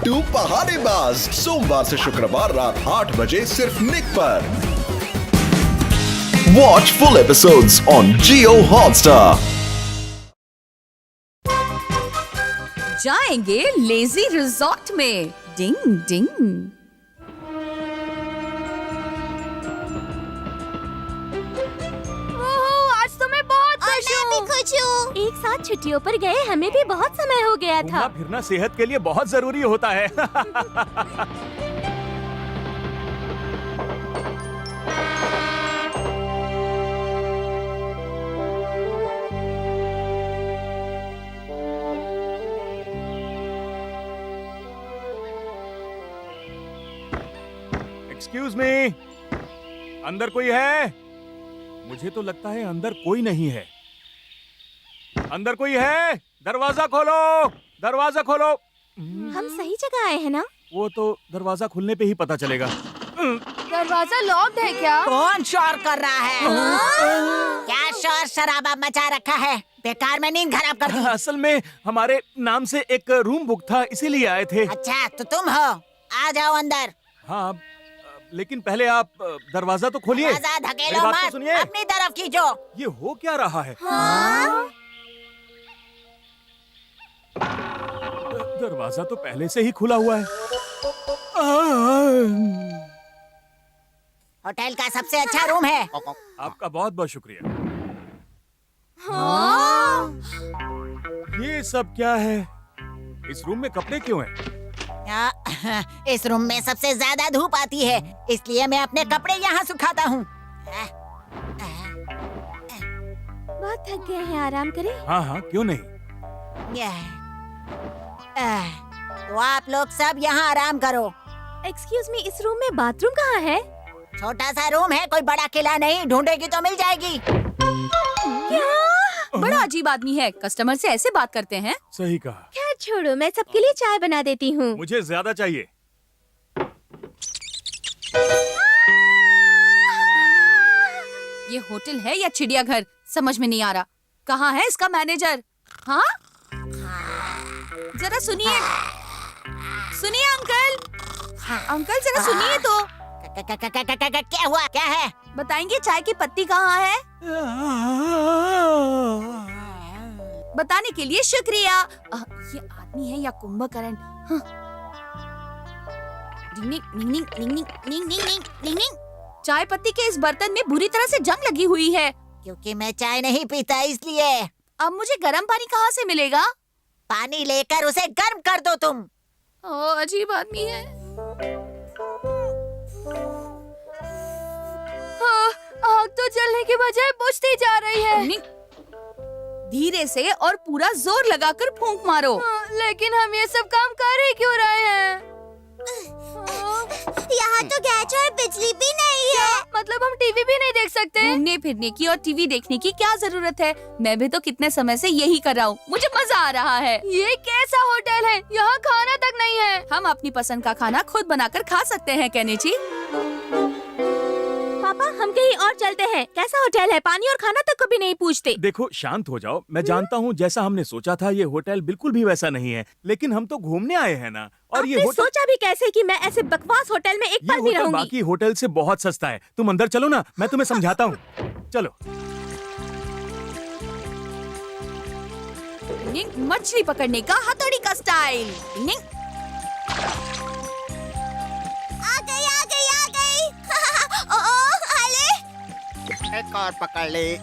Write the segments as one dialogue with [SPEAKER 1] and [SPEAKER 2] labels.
[SPEAKER 1] बिट्टू पहाड़ीबाज, सोमवार से शुक्रवार रात 8 बजे सिर्फ निक पर। Watch full episodes on Jio Hotstar.
[SPEAKER 2] जाएंगे लेजी रिजॉर्ट में, डिंग डिंग।
[SPEAKER 3] एक साथ छुट्टियों पर गए हमें भी बहुत समय हो गया था।
[SPEAKER 4] घूमना फिरना सेहत के लिए बहुत जरूरी होता है। एक्सक्यूज मी, अंदर कोई है? मुझे तो लगता है अंदर कोई नहीं है। अंदर कोई है? दरवाजा खोलो, दरवाजा खोलो।
[SPEAKER 3] हम सही जगह आए हैं ना?
[SPEAKER 4] वो तो दरवाजा खुलने पे ही पता चलेगा।
[SPEAKER 3] दरवाजा लॉक्ड है क्या?
[SPEAKER 5] कौन शोर कर रहा है? क्या शोर शराबा मचा रखा है? बेकार में नींद खराब कर दी।
[SPEAKER 4] असल में हमारे नाम से एक रूम बुक था, इसीलिए आए थे।
[SPEAKER 5] अच्छा तो तुम हो, आ जाओ अंदर।
[SPEAKER 4] हाँ, लेकिन पहले आप दरवाजा तो खोलिए।
[SPEAKER 5] दरवाजा
[SPEAKER 4] मेरी
[SPEAKER 5] धकेलो
[SPEAKER 4] बात तो
[SPEAKER 5] मत,
[SPEAKER 4] सुनिए।
[SPEAKER 5] अपनी तरफ खींचो।
[SPEAKER 4] ये हो क्या रहा है? दरवाजा तो पहले से ही खुला हुआ है।
[SPEAKER 5] होटल का सबसे अच्छा रूम है।
[SPEAKER 4] आपका बहुत बहुत शुक्रिया। ये सब क्या है? इस रूम में कपड़े क्यों हैं?
[SPEAKER 5] इस रूम में सबसे ज्यादा धूप आती है, इसलिए मैं अपने कपड़े यहाँ सुखाता हूँ।
[SPEAKER 3] बहुत थक गए हैं, आराम करें।
[SPEAKER 4] हाँ हाँ, क्यों नहीं।
[SPEAKER 5] तो आप लोग सब यहाँ आराम करो।
[SPEAKER 3] एक्सक्यूज मी, इस रूम में बाथरूम कहाँ है?
[SPEAKER 5] छोटा सा रूम है, कोई बड़ा किला नहीं, ढूंढेगी तो मिल जाएगी।
[SPEAKER 2] क्या? बड़ा अजीब आदमी है, कस्टमर से ऐसे बात करते हैं।
[SPEAKER 4] सही कहा।
[SPEAKER 3] खैर छोड़ो, मैं सबके लिए चाय बना देती हूँ।
[SPEAKER 4] मुझे ज्यादा चाहिए।
[SPEAKER 2] ये होटल है या चिड़ियाघर, समझ में नहीं आ रहा। कहाँ है इसका मैनेजर? हाँ, जरा सुनिए, सुनिए अंकल, अंकल जरा सुनिए तो।
[SPEAKER 5] क्या हुआ? क्या है?
[SPEAKER 2] बताएंगे चाय की पत्ती कहाँ है? बताने के लिए शुक्रिया। ये आदमी है या कुंभकर्ण? हाँ। डिंग डिंग डिंग डिंग डिंग डिंग डिंग डिंग डिंग डिंग। चाय पत्ती के इस बर्तन में बुरी तरह से जंग लगी हुई है।
[SPEAKER 5] क्योंकि मैं चाय नहीं पीता इसलिए।
[SPEAKER 2] अब मुझे गर्म पानी कहाँ से मिलेगा?
[SPEAKER 5] पानी लेकर उसे गर्म कर दो तुम।
[SPEAKER 2] ओह, अजीब आदमी है।
[SPEAKER 3] हाँ, आग तो जलने के बजाय बुझती जा रही है।
[SPEAKER 2] धीरे से और पूरा जोर लगाकर फूंक मारो।
[SPEAKER 3] लेकिन हम ये सब काम कर ही क्यों रहे हैं? यहाँ तो गैस और बिजली भी नहीं है। मतलब हम टीवी भी नहीं देख सकते?
[SPEAKER 2] घूमने फिरने की और टीवी देखने की क्या जरूरत है? मैं भी तो कितने समय से यही कर रहा हूँ, मुझे मजा आ रहा है।
[SPEAKER 3] ये कैसा होटल है? यहाँ खाना तक नहीं है।
[SPEAKER 2] हम अपनी पसंद का खाना खुद बनाकर खा सकते हैं केनेची।
[SPEAKER 3] पापा, हम कहीं और चलते हैं। कैसा होटल है? पानी और खाना तक कभी नहीं पूछते।
[SPEAKER 4] देखो, शांत हो जाओ। मैं जानता हूँ जैसा हमने सोचा था ये होटल बिल्कुल भी वैसा नहीं है, लेकिन हम तो घूमने आए हैं ना। और ये
[SPEAKER 3] आपने
[SPEAKER 4] होटल
[SPEAKER 3] सोचा भी कैसे कि मैं ऐसे बकवास होटल में एक
[SPEAKER 4] ये
[SPEAKER 3] पल भी
[SPEAKER 4] होटल
[SPEAKER 3] रहूंगी?
[SPEAKER 4] बाकी होटल से बहुत सस्ता है। तुम अंदर चलो ना, मैं तुम्हें समझाता हूँ। चलो।
[SPEAKER 2] मछली पकड़ने का हथौड़ी का स्टाइल।
[SPEAKER 3] आ गई। हाले।
[SPEAKER 6] एक और पकड़ ले।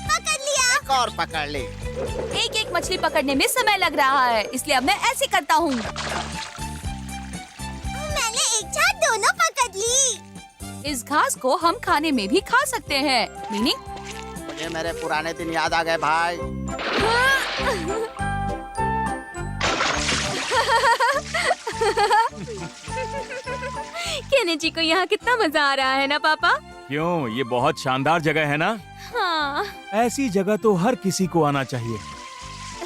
[SPEAKER 3] पकड़ लिया।
[SPEAKER 6] एक और पकड़ ले।
[SPEAKER 2] एक एक मछली पकड़ने में समय लग रहा है, इसलिए अब मैं ऐसे करता हूँ।
[SPEAKER 3] मैंने एक साथ दोनों पकड़ ली।
[SPEAKER 2] इस घास को हम खाने में भी खा सकते हैं। मीनिंग,
[SPEAKER 6] मुझे मेरे पुराने दिन याद आ गए भाई।
[SPEAKER 3] केनेची को यहाँ कितना मजा आ रहा है ना पापा?
[SPEAKER 4] क्यों? ये बहुत शानदार जगह है ना।
[SPEAKER 3] हाँ,
[SPEAKER 4] ऐसी जगह तो हर किसी को आना चाहिए।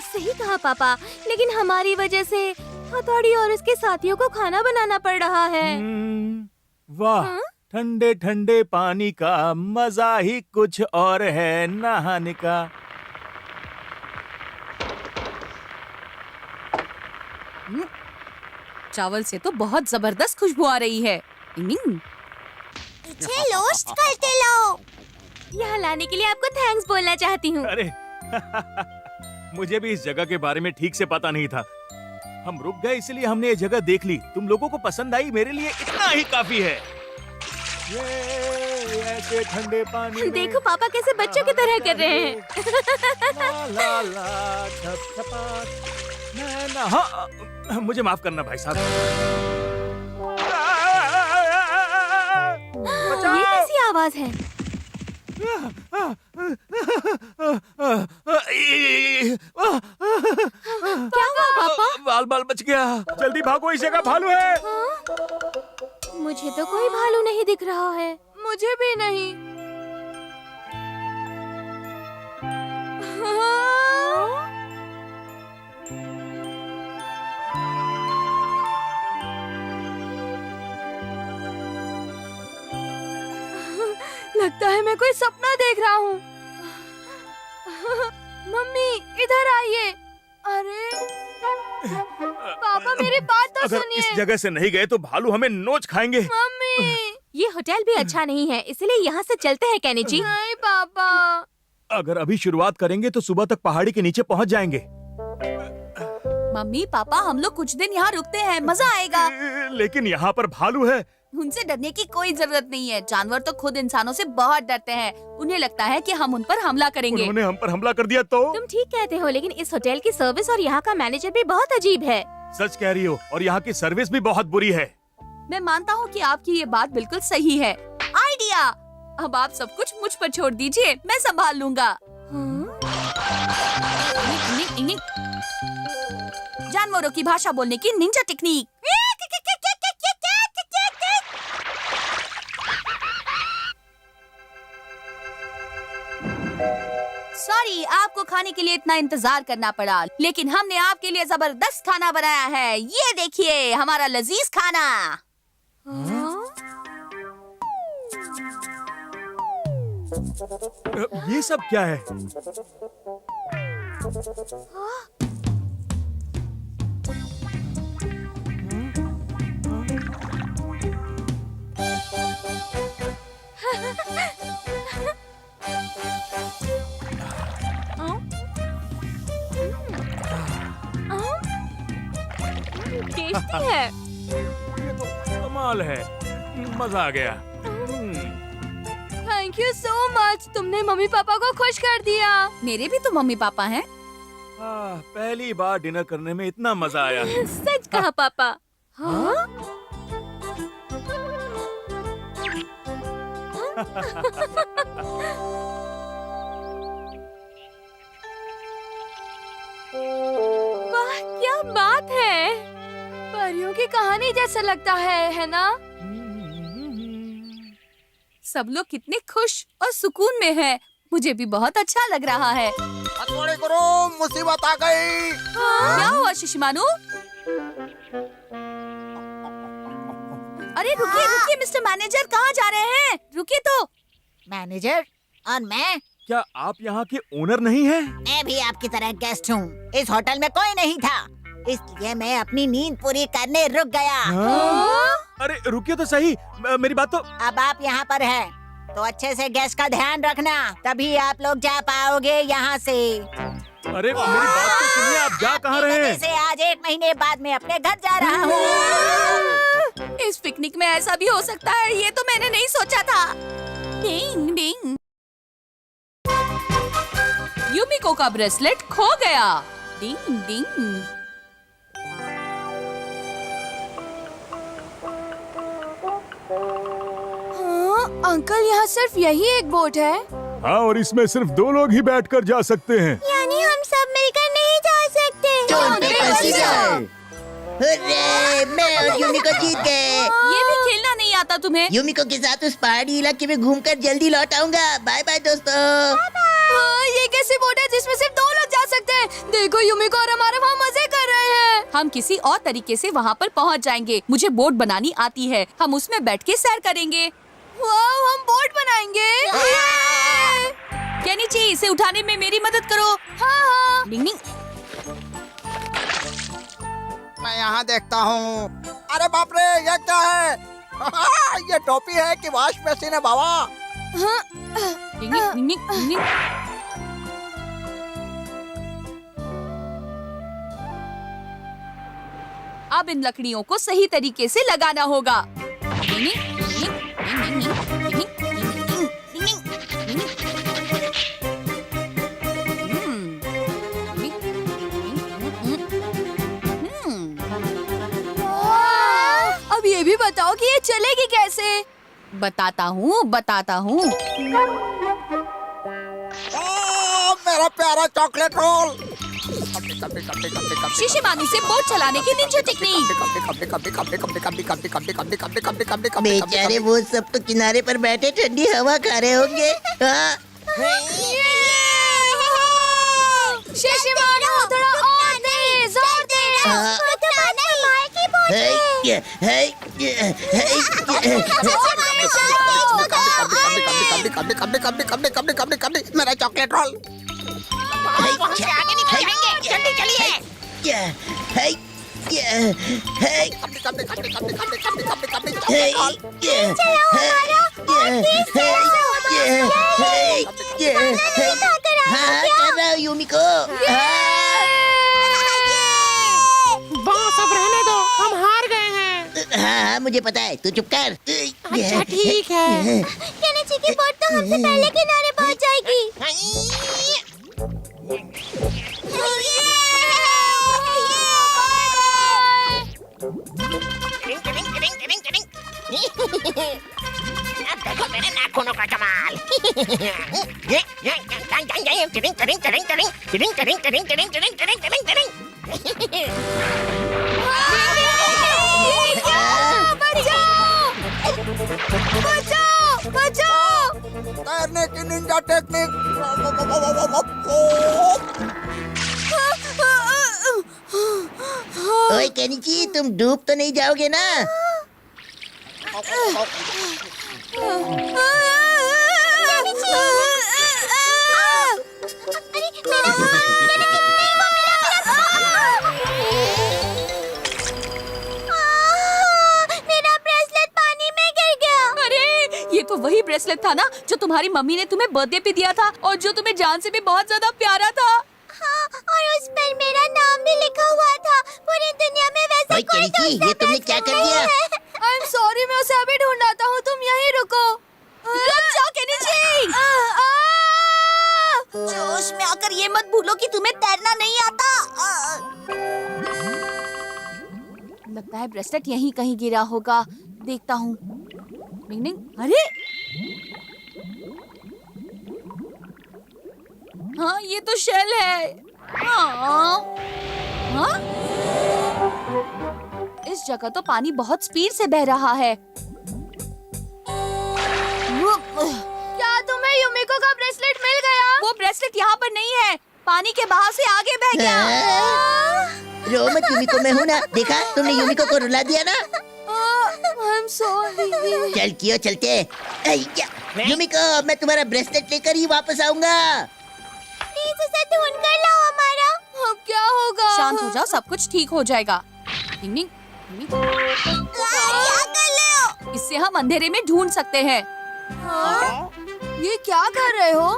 [SPEAKER 3] सही कहा पापा, लेकिन हमारी वजह से हथौड़ी और उसके साथियों को खाना बनाना पड़ रहा है।
[SPEAKER 4] वाह,
[SPEAKER 3] हाँ?
[SPEAKER 4] ठंडे ठंडे पानी का मजा ही कुछ और है नहाने का।
[SPEAKER 2] चावल से तो बहुत जबरदस्त खुशबू आ रही है।
[SPEAKER 3] पीछे लोस्ट करते लो। यहाँ लाने के लिए आपको थैंक्स बोलना चाहती हूँ।
[SPEAKER 4] अरे मुझे भी इस जगह के बारे में ठीक से पता नहीं था। हम रुक गए इसलिए हमने ये जगह देख ली। तुम लोगों को पसंद आई, मेरे लिए इतना ही काफी है। ये ऐसे ठंडे पानी में
[SPEAKER 3] देखो पापा कैसे बच्चों की तरह कर रहे हैं।
[SPEAKER 4] ला ला ला छप छपा नैना। हाँ, मुझे माफ करना भाई साहब।
[SPEAKER 3] ये कैसी आवाज है? क्या हुआ पापा?
[SPEAKER 4] बाल बाल बच गया। जल्दी भागो, इस जगह भालू है।
[SPEAKER 3] मुझे तो कोई भालू नहीं दिख रहा है।
[SPEAKER 2] मुझे भी नहीं। लगता है मैं कोई सपना देख रहा हूँ। मम्मी इधर आइए। अरे पापा मेरी बात तो
[SPEAKER 4] अगर
[SPEAKER 2] सुनिए।
[SPEAKER 4] इस जगह से नहीं गए तो भालू हमें नोच खाएंगे।
[SPEAKER 2] मम्मी
[SPEAKER 3] ये होटल भी अच्छा नहीं है, इसलिए यहाँ से चलते हैं कैनी जी।
[SPEAKER 2] नहीं पापा।
[SPEAKER 4] अगर अभी शुरुआत करेंगे तो सुबह तक पहाड़ी के नीचे पहुँच जाएंगे।
[SPEAKER 2] मम्मी पापा हम लोग कुछ दिन यहाँ रुकते हैं, मजा आएगा।
[SPEAKER 4] लेकिन यहाँ पर भालू है।
[SPEAKER 2] उनसे डरने की कोई जरूरत नहीं है। जानवर तो खुद इंसानों से बहुत डरते हैं। उन्हें लगता है कि हम उन पर हमला करेंगे।
[SPEAKER 4] उन्होंने हम पर हमला कर दिया तो?
[SPEAKER 3] तुम ठीक कहते हो, लेकिन इस होटल की सर्विस और यहाँ का मैनेजर भी बहुत अजीब है।
[SPEAKER 4] सच कह रही हो, और यहाँ की सर्विस भी बहुत बुरी है।
[SPEAKER 2] मैं मानता हूँ कि आपकी ये बात बिल्कुल सही है। आइडिया, अब आप सब कुछ मुझ पर छोड़ दीजिए, मैं संभाल लूंगा। जानवरों की भाषा बोलने की निंजा टेक्निक। सॉरी, आपको खाने के लिए इतना इंतजार करना पड़ा, लेकिन हमने आपके लिए जबरदस्त खाना बनाया है। ये देखिए हमारा लजीज खाना।
[SPEAKER 4] ये सब क्या है?
[SPEAKER 3] टेस्टी है।
[SPEAKER 4] ये तो कमाल है, मजा आ गया।
[SPEAKER 2] थैंक यू सो मच, तुमने मम्मी पापा को खुश कर दिया। मेरे भी तो मम्मी पापा हैं।
[SPEAKER 4] पहली बार डिनर करने में इतना मजा आया।
[SPEAKER 3] सच कहा पापा। हाँ? वाह क्या बात है।
[SPEAKER 2] परियों की कहानी जैसा लगता है ना? सब लोग कितने खुश और सुकून में हैं। मुझे भी बहुत अच्छा लग रहा है।
[SPEAKER 6] हथौड़े करो, मुसीबत आ गई।
[SPEAKER 2] क्या हुआ शिशिमानु? अरे रुकिए रुकिए मिस्टर मैनेजर, कहाँ जा रहे हैं? रुकिए तो।
[SPEAKER 5] मैनेजर और मैं
[SPEAKER 4] क्या आप यहाँ के ओनर नहीं हैं?
[SPEAKER 5] मैं भी आपकी तरह गेस्ट हूँ। इस होटल में कोई नहीं था, इसलिए मैं अपनी नींद पूरी करने रुक गया।
[SPEAKER 4] अरे रुकिए तो सही, मेरी बात तो।
[SPEAKER 5] अब आप यहाँ पर हैं, तो अच्छे से गेस्ट का ध्यान रखना, तभी आप लोग जा पाओगे यहाँ से।
[SPEAKER 4] अरे मेरी बात तो सुनिए, आप जा कहाँ रहे हैं?
[SPEAKER 5] से आज 1 महीने बाद मैं अपने घर जा रहा हूँ।
[SPEAKER 2] इस पिकनिक में ऐसा भी हो सकता है, ये तो मैंने नहीं सोचा था। डिंग डिंग। यूमिको का ब्रेसलेट खो गया। डिंग डिंग। अंकल यहाँ सिर्फ यही एक बोट है?
[SPEAKER 4] हाँ, और इसमें सिर्फ 2 लोग ही बैठकर जा सकते हैं।
[SPEAKER 3] यानी हम सब मिलकर नहीं जा सकते।
[SPEAKER 7] अरे मैं और यूमिको जीत गए।
[SPEAKER 2] ये भी खेलना नहीं आता तुम्हें?
[SPEAKER 7] यूमिको के साथ उस पहाड़ी इलाके में घूमकर जल्दी लौट आऊंगा। बाय बाय दोस्तों।
[SPEAKER 2] ये कैसी बोट है जिसमें सिर्फ 2 लोग जा सकते हैं? देखो यूमिको और हमारे वहाँ मजे कर रहे हैं। हम किसी और तरीके से वहाँ पर पहुँच जाएंगे। मुझे बोट बनानी आती है, हम उसमें बैठ के सैर करेंगे। वाओ, हम बोट बनाएंगे। केनिची, इसे उठाने में मेरी मदद करो। हाँ हाँ। डिंग डिंग।
[SPEAKER 6] मैं यहाँ देखता हूँ। अरे बाप रे, ये क्या है? ये टोपी है कि वॉश मशीन है बाबा?
[SPEAKER 2] डिंग डिंग डिंग डिंग डिंग। अब इन लकड़ियों को सही तरीके से लगाना होगा। डिंग डिंग डिंग डिंग डिंग डिंग डिंग डिंग डिंग डिंग। अब ये भी बताओ कि ये चलेगी कैसे? बताता हूँ।
[SPEAKER 6] मेरा प्यारा चॉकलेट रोल।
[SPEAKER 2] शिशिमानु से बोट चलाने की निंजा टेक्निक।
[SPEAKER 7] बेचारे वो सब तो किनारे पर बैठे ठंडी हवा खा रहे होंगे। हाँ?
[SPEAKER 2] शिशिमानु थोड़ा और तेज, और तेज।
[SPEAKER 7] हाँ।
[SPEAKER 6] मेरा चॉकलेट रोल।
[SPEAKER 5] आगे निकलेंगे, जल्दी चलिए।
[SPEAKER 7] हाँ, कर रहा हूँ यूमिको।
[SPEAKER 8] बॉस अब रहने दो, हम हार गए हैं।
[SPEAKER 7] हाँ, मुझे पता है, तू चुप कर।
[SPEAKER 8] अच्छा ठीक है।
[SPEAKER 3] केनिची की बोट तो हमसे पहले किनारे पहुंच जाएगी।
[SPEAKER 5] अब देखो मेरे नाखूनों का कमाल।
[SPEAKER 6] तैरने की निंजा टेक्निक।
[SPEAKER 7] ओए केनिची, तुम डूब तो नहीं जाओगे ना?
[SPEAKER 3] मेरा ब्रेसलेट पानी में गिर गया।
[SPEAKER 2] अरे ये तो वही ब्रेसलेट था ना जो तुम्हारी मम्मी ने तुम्हें बर्थडे पे दिया था और जो तुम्हें जान से भी बहुत ज्यादा प्यारा था।
[SPEAKER 3] हाँ, और उस पर मेरा नाम भी लिखा हुआ था। पूरी दुनिया में वैसा
[SPEAKER 7] ओए
[SPEAKER 3] कोई
[SPEAKER 7] केनिची,
[SPEAKER 3] दूसरा
[SPEAKER 7] ये तुमने क्या कर दिया?
[SPEAKER 2] I'm sorry, मैं उसे अभी ढूंढाता हूँ, तुम यहीं रुको। रुक जाओ केनिची। जोश में आकर ये मत भूलो कि तुम्हें तैरना नहीं आता। लगता है ब्रेसलेट यहीं कहीं गिरा होगा, देखता हूँ। डिंग डिंग। अरे हाँ, ये तो शेल है। हाँ? इस जगह तो पानी बहुत स्पीड से बह रहा है। क्या तुम्हें युमिको का ब्रेसलेट मिल गया? वो ब्रेसलेट यहाँ पर नहीं है, पानी के बहाव से आगे बह गया।
[SPEAKER 7] रो मत, यूमिको मैं हूँ ना। देखा, तुमने यूमिको को रुला दिया ना।
[SPEAKER 2] I'm sorry।
[SPEAKER 7] चल कियो, चलते। यूमिको, मैं तुम्हारा ब्रेसलेट लेकर ही वापस आऊंगा।
[SPEAKER 3] प्लीज उसे ढूंढ कर लाओ हमारा।
[SPEAKER 2] अब क्या होगा? शांत हो जाओ, सब कुछ ठीक हो जाएगा। डिंग डिंग, डिंग डिंग।
[SPEAKER 3] क्या कर रहे हो?
[SPEAKER 2] इससे हम अंधेरे में ढूंढ सकते हैं। हाँ? ये क्या कर रहे हो?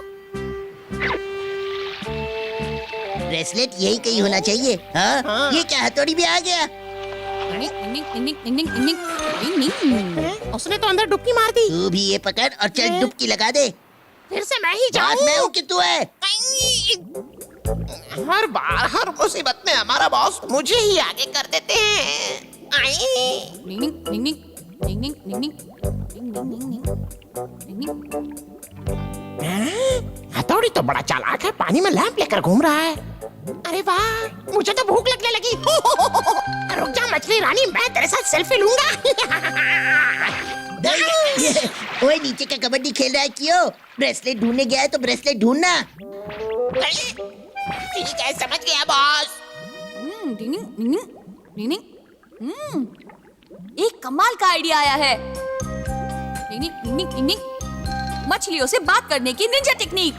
[SPEAKER 7] ब्रेसलेट यही कहीं होना चाहिए। हाँ? ये क्या, हथौड़ी भी आ गया?
[SPEAKER 8] उसने तो अंदर डुबकी मार दी।
[SPEAKER 7] तू भी ये पकड़ और चल डुबकी लगा दे।
[SPEAKER 8] फिर से मैं ही
[SPEAKER 7] बात
[SPEAKER 8] जाऊं।
[SPEAKER 7] मैं हूँ कि तू है?
[SPEAKER 8] हर बार हर मुसीबत में हमारा बॉस मुझे ही आगे कर देते हैं। हथौड़ी तो बड़ा चालाक है, पानी में लैंप लेकर घूम रहा है। अरे वाह, मुझे तो भूख लगने लगी। रुक जा मछली रानी, मैं तेरे साथ सेल्फी लूंगा।
[SPEAKER 7] ओए, नीचे का कबड्डी खेल रहा है क्यों? ब्रेसलेट ढूंढने गया है तो ब्रेसलेट ढूंढना।
[SPEAKER 8] ठीक है, समझ गया बॉस।
[SPEAKER 2] एक कमाल का आइडिया आया है। मछलियों से बात करने की निंजा टेक्निक।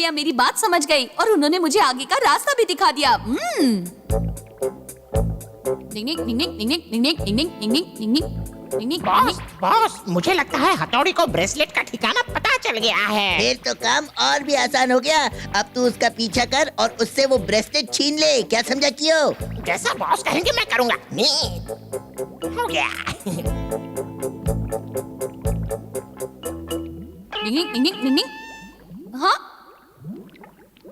[SPEAKER 2] मछलियाँ मेरी बात समझ गई और उन्होंने मुझे आगे का रास्ता भी दिखा दिया।
[SPEAKER 8] बॉस बॉस, मुझे लगता है हथौड़ी को ब्रेसलेट का ठिकाना पता चल गया है।
[SPEAKER 7] फिर तो काम और भी आसान हो गया। अब तू उसका पीछा कर और उससे वो ब्रेसलेट छीन ले। क्या समझा कियो?
[SPEAKER 8] जैसा बॉस कहेंगे मैं करूँगा। नहीं हो गया।
[SPEAKER 2] हाँ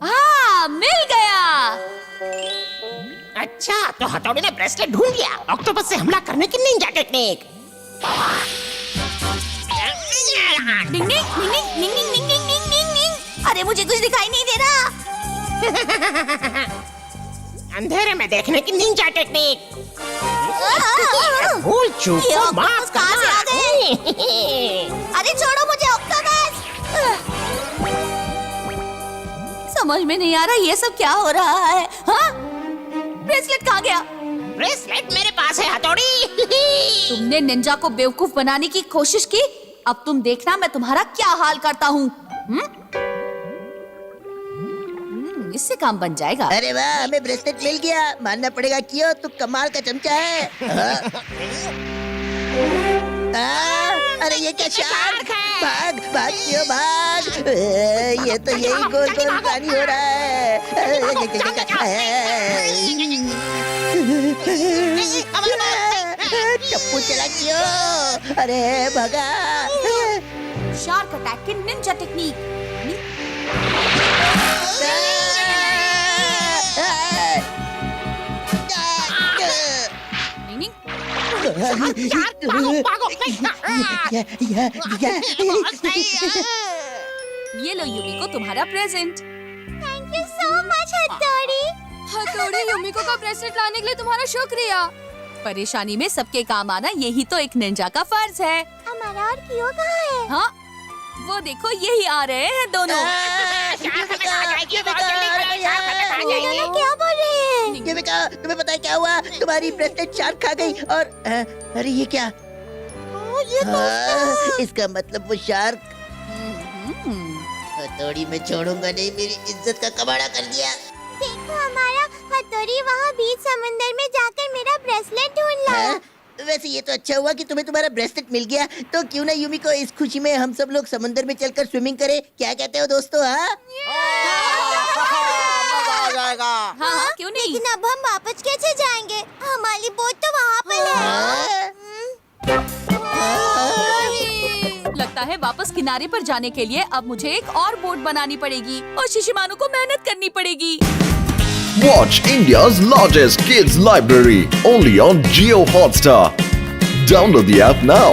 [SPEAKER 2] हाँ, मिल गया।
[SPEAKER 8] अच्छा, तो हथौड़ी ने ब्रेसलेट ढूंढ लिया। ऑक्टोपस से हमला करने की निंजा टेक्निक।
[SPEAKER 2] डिंग डिंग डिंग डिंग डिंग डिंग डिंग डिंग डिंग डिंग। अरे मुझे कुछ दिखाई नहीं दे रहा।
[SPEAKER 8] अंधेरे में देखने की निंजा टेक्निक। भूल चूक
[SPEAKER 2] ये
[SPEAKER 8] को
[SPEAKER 2] ऑक्टोपस
[SPEAKER 8] माफ
[SPEAKER 2] कहाँ से आ
[SPEAKER 8] करना।
[SPEAKER 2] अरे छोड़ो मुझे ऑक्टोपस। समझ में नहीं आ रहा ये सब क्या हो रहा है। हाँ, ब्रेसलेट कहाँ गया?
[SPEAKER 8] ब्रेसलेट मेरे पास है हथौड़ी।
[SPEAKER 2] तुमने निंजा को बेवकूफ बनाने की कोशिश की। अब तुम देखना मैं तुम्हारा क्या हाल करता हूँ। इससे काम बन जाएगा।
[SPEAKER 7] अरे वाह, हमें ब्रेसलेट मिल गया। मानना पड़ेगा कियो, तू कमाल का चमचा है। अरे ये क्या शार्क है? भाग भाग कियो भाग। ये तो यही गोल गोल पानी हो रहा है। चप्पू चला कियो। अरे भगा।
[SPEAKER 2] शार्क अटैक की निंजा टेक्निक। ये लो यूमिको, तुम्हारा present.
[SPEAKER 3] Thank you so much हथौड़ी।
[SPEAKER 2] हथौड़ी, यूमिको का ब्रेसलेट लाने के लिए तुम्हारा शुक्रिया। परेशानी में सबके काम आना यही तो एक निंजा का फर्ज है।
[SPEAKER 3] हमारा और कियो कहाँ है?
[SPEAKER 2] हाँ, वो देखो यही आ रहे हैं दोनों।
[SPEAKER 3] ये दोनों क्या बोल रहे हैं?
[SPEAKER 7] ये बेटा, तुम्हें पता है क्या हुआ? तुम्हारी ब्रेसलेट शार्क खा गई और अरे ये क्या? इसका मतलब वो शार्क हथौड़ी में छोड़ूंगा नहीं। मेरी इज्जत का कबाड़ा कर दिया।
[SPEAKER 3] देखो हमारा हथौड़ी वहाँ बीच समंदर में जाकर मेरा ब्रेसलेट ढूंढ लाया।
[SPEAKER 7] वैसे ये तो अच्छा हुआ कि तुम्हें तुम्हारा ब्रेसलेट मिल गया। तो क्यों ना यूमिको, इस खुशी में हम सब लोग समंदर में चलकर स्विमिंग करें। क्या कहते हो दोस्तों? हाँ,
[SPEAKER 6] मजा आ जाएगा।
[SPEAKER 2] हाँ, क्यों नहीं?
[SPEAKER 3] लेकिन अब हम वापस कैसे जाएंगे? हमारी बोट तो वहाँ पर है।
[SPEAKER 2] लगता है वापस किनारे पर जाने के लिए अब मुझे एक और बोट बनानी पड़ेगी और शिशिमानु को मेहनत करनी पड़ेगी।
[SPEAKER 1] Watch India's largest kids library only on Jio Hotstar. Download the app now.